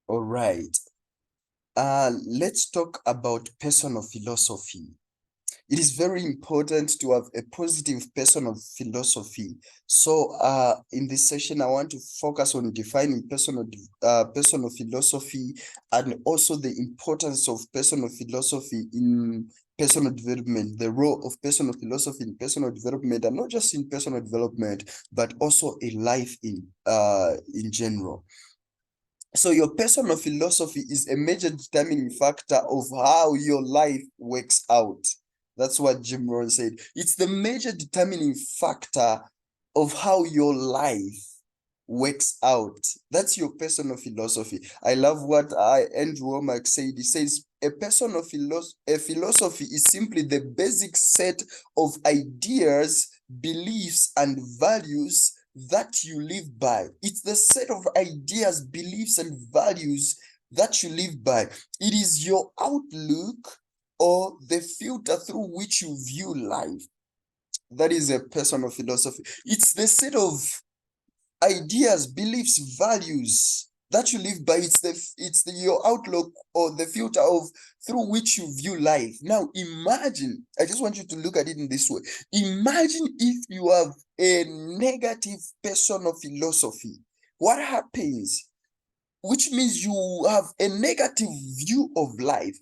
All right. Let's talk about personal philosophy. It is very important to have a positive personal philosophy. So, in this session, I want to focus on defining personal philosophy and also the importance of personal philosophy in personal development, the role of personal philosophy in personal development, and not just in personal development, but also in life in general. So your personal philosophy is a major determining factor of how your life works out. That's what Jim Rohn said. It's the major determining factor of how your life works out. That's your personal philosophy. I love what Andrew Womack said. He says a philosophy is simply the basic set of ideas, beliefs, and values that you live by. It's the set of ideas, beliefs, and values that you live by. It is your outlook or the filter through which you view life. That is a personal philosophy. It's the set of ideas, beliefs, values that you live by. It's your outlook or the filter of through which you view life. Now imagine, I just want you to look at it in this way. Imagine if you have a negative personal philosophy. What happens? Which means you have a negative view of life.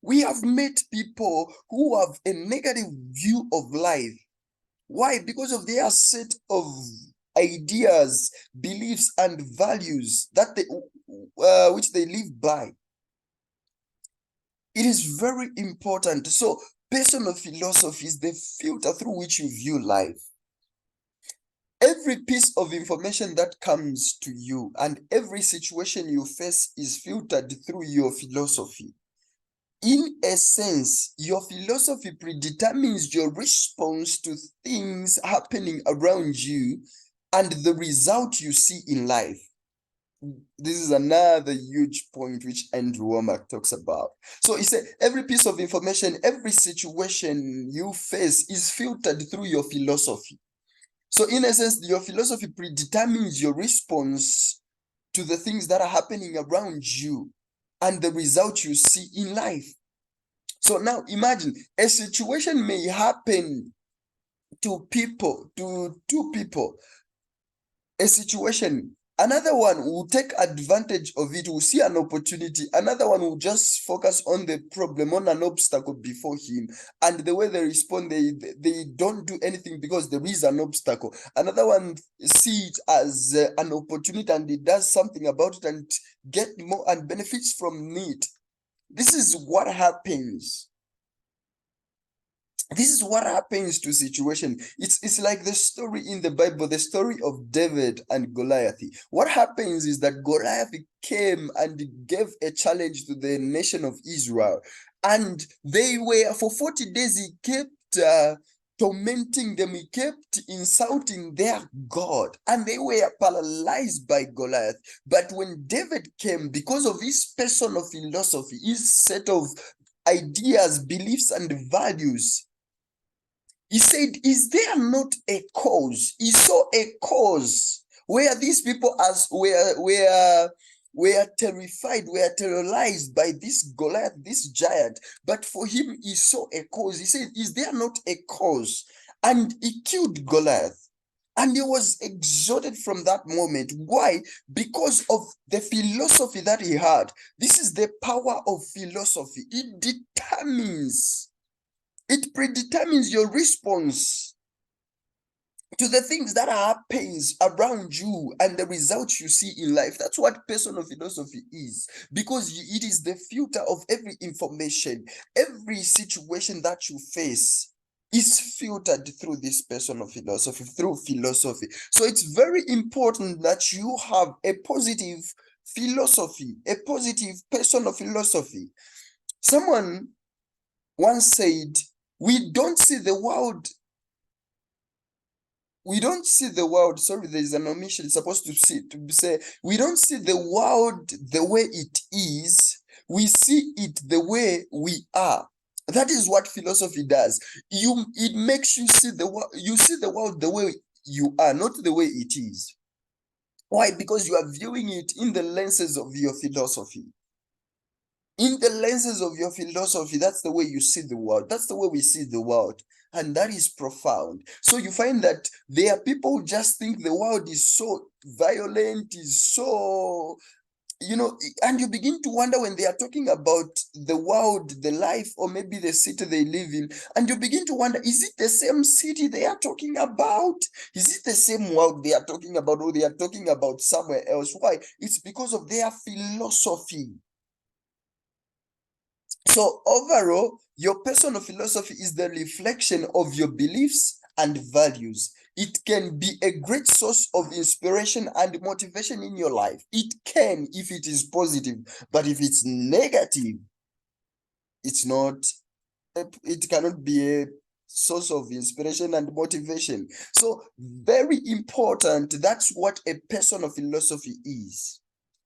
We have met people who have a negative view of life. Why? Because of their set of ideas, beliefs, and values that which they live by. It is very important. So, personal philosophy is the filter through which you view life. Every piece of information that comes to you and every situation you face is filtered through your philosophy. In a sense, your philosophy predetermines your response to things happening around you and the result you see in life. This is another huge point which Andrew Womack talks about. So he said every piece of information, every situation you face is filtered through your philosophy. So in a sense, your philosophy predetermines your response to the things that are happening around you and the result you see in life. So now imagine a situation may happen to two people, a situation, another one will take advantage of it, will see an opportunity, another one will just focus on the problem, on an obstacle before him, and the way they respond, they don't do anything because there is an obstacle. Another one see it as an opportunity and he does something about it and get more and benefits from it. This is what happens. This is what happens to situation. It's like the story in the Bible, the story of David and Goliath. What happens is that Goliath came and gave a challenge to the nation of Israel, and they were for 40 days. He kept tormenting them. He kept insulting their God, and they were paralyzed by Goliath. But when David came, because of his personal philosophy, his set of ideas, beliefs, and values, he said, is there not a cause? He saw a cause where these people were terrified, were terrorized by this Goliath, this giant. But for him, he saw a cause. He said, is there not a cause? And he killed Goliath. And he was exalted from that moment. Why? Because of the philosophy that he had. This is the power of philosophy. It predetermines your response to the things that happens around you and the results you see in life. That's what personal philosophy is, because it is the filter of every information. Every situation that you face is filtered through this personal philosophy, through philosophy. So it's very important that you have a positive philosophy, a positive personal philosophy. Someone once said, we don't see the world. Sorry, there is an omission. It's supposed to say, we don't see the world the way it is. We see it the way we are. That is what philosophy does. It makes you see the world. You see the world the way you are, not the way it is. Why? Because you are viewing it in the lenses of your philosophy. In the lenses of your philosophy, that's the way you see the world. That's the way we see the world. And that is profound. So you find that there are people who just think the world is so violent, is so, and you begin to wonder when they are talking about the world, the life, or maybe the city they live in, and you begin to wonder, is it the same city they are talking about? Is it the same world they are talking about, or they are talking about somewhere else? Why? It's because of their philosophy. So overall, your personal philosophy is the reflection of your beliefs and values. It can be a great source of inspiration and motivation in your life. It can if it is positive, but if it's negative, it's not, it cannot be a source of inspiration and motivation. So very important, that's what a personal philosophy is.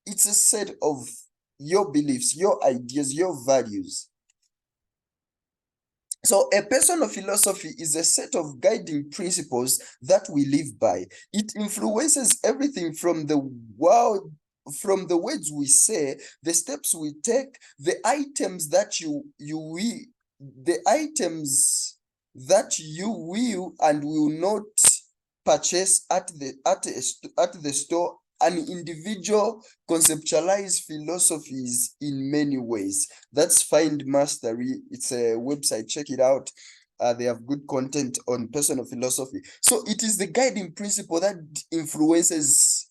It's a set of your beliefs, your ideas, your values. So a personal philosophy is a set of guiding principles that we live by. It influences everything from the world, from the words we say, the steps we take, the items that the items that you will and will not purchase at the store. An individual conceptualize philosophies in many ways. That's Find Mastery. It's a website. Check it out. They have good content on personal philosophy. So it is the guiding principle that influences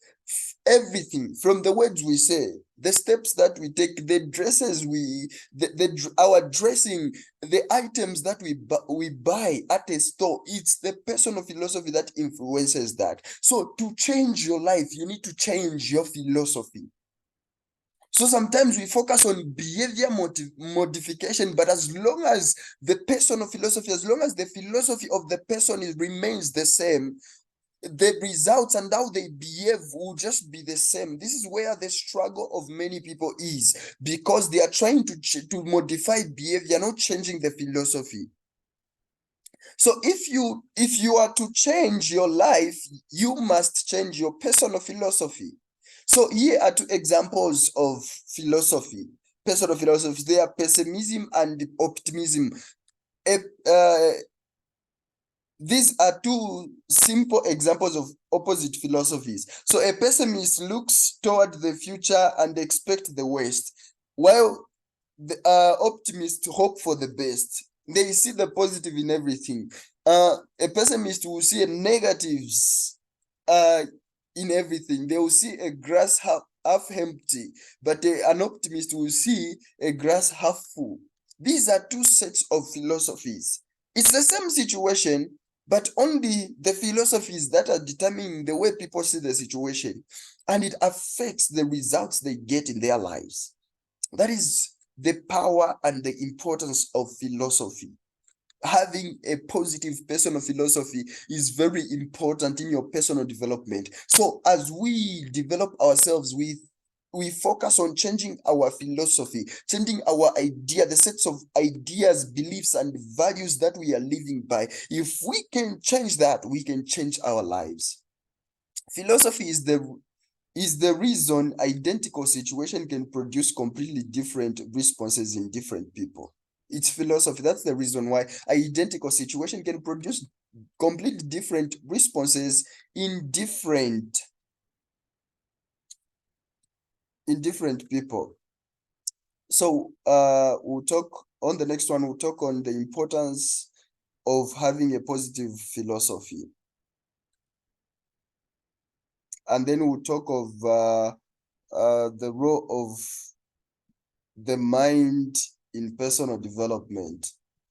everything from the words we say, the steps that we take, the dresses our dressing, the items that we buy at a store. It's the personal philosophy that influences that. So to change your life, you need to change your philosophy. So sometimes we focus on behavior modification, but as long as the personal philosophy, as long as the philosophy of the person remains the same, the results and how they behave will just be the same. This is where the struggle of many people is, because they are trying to modify behavior, not changing the philosophy. So if you are to change your life, you must change your personal philosophy. So here are two examples of philosophy, personal philosophy. They are pessimism and optimism. These are two simple examples of opposite philosophies. So a pessimist looks toward the future and expect the worst, while the optimists hope for the best. They see the positive in everything. A pessimist will see negatives in everything. They will see a grass half empty, but an optimist will see a grass half full. These are two sets of philosophies. It's the same situation, but only the philosophies that are determining the way people see the situation, and it affects the results they get in their lives. That is the power and the importance of philosophy. Having a positive personal philosophy is very important in your personal development. So as we develop ourselves, we focus on changing our philosophy, changing our idea, the sets of ideas, beliefs, and values that we are living by. If we can change that, we can change our lives. Philosophy is the reason identical situation can produce completely different responses in different people. It's philosophy. That's the reason why identical situation can produce completely different responses in different people. So we'll talk on the next one. We'll talk on the importance of having a positive philosophy, and then we'll talk of the role of the mind in personal development.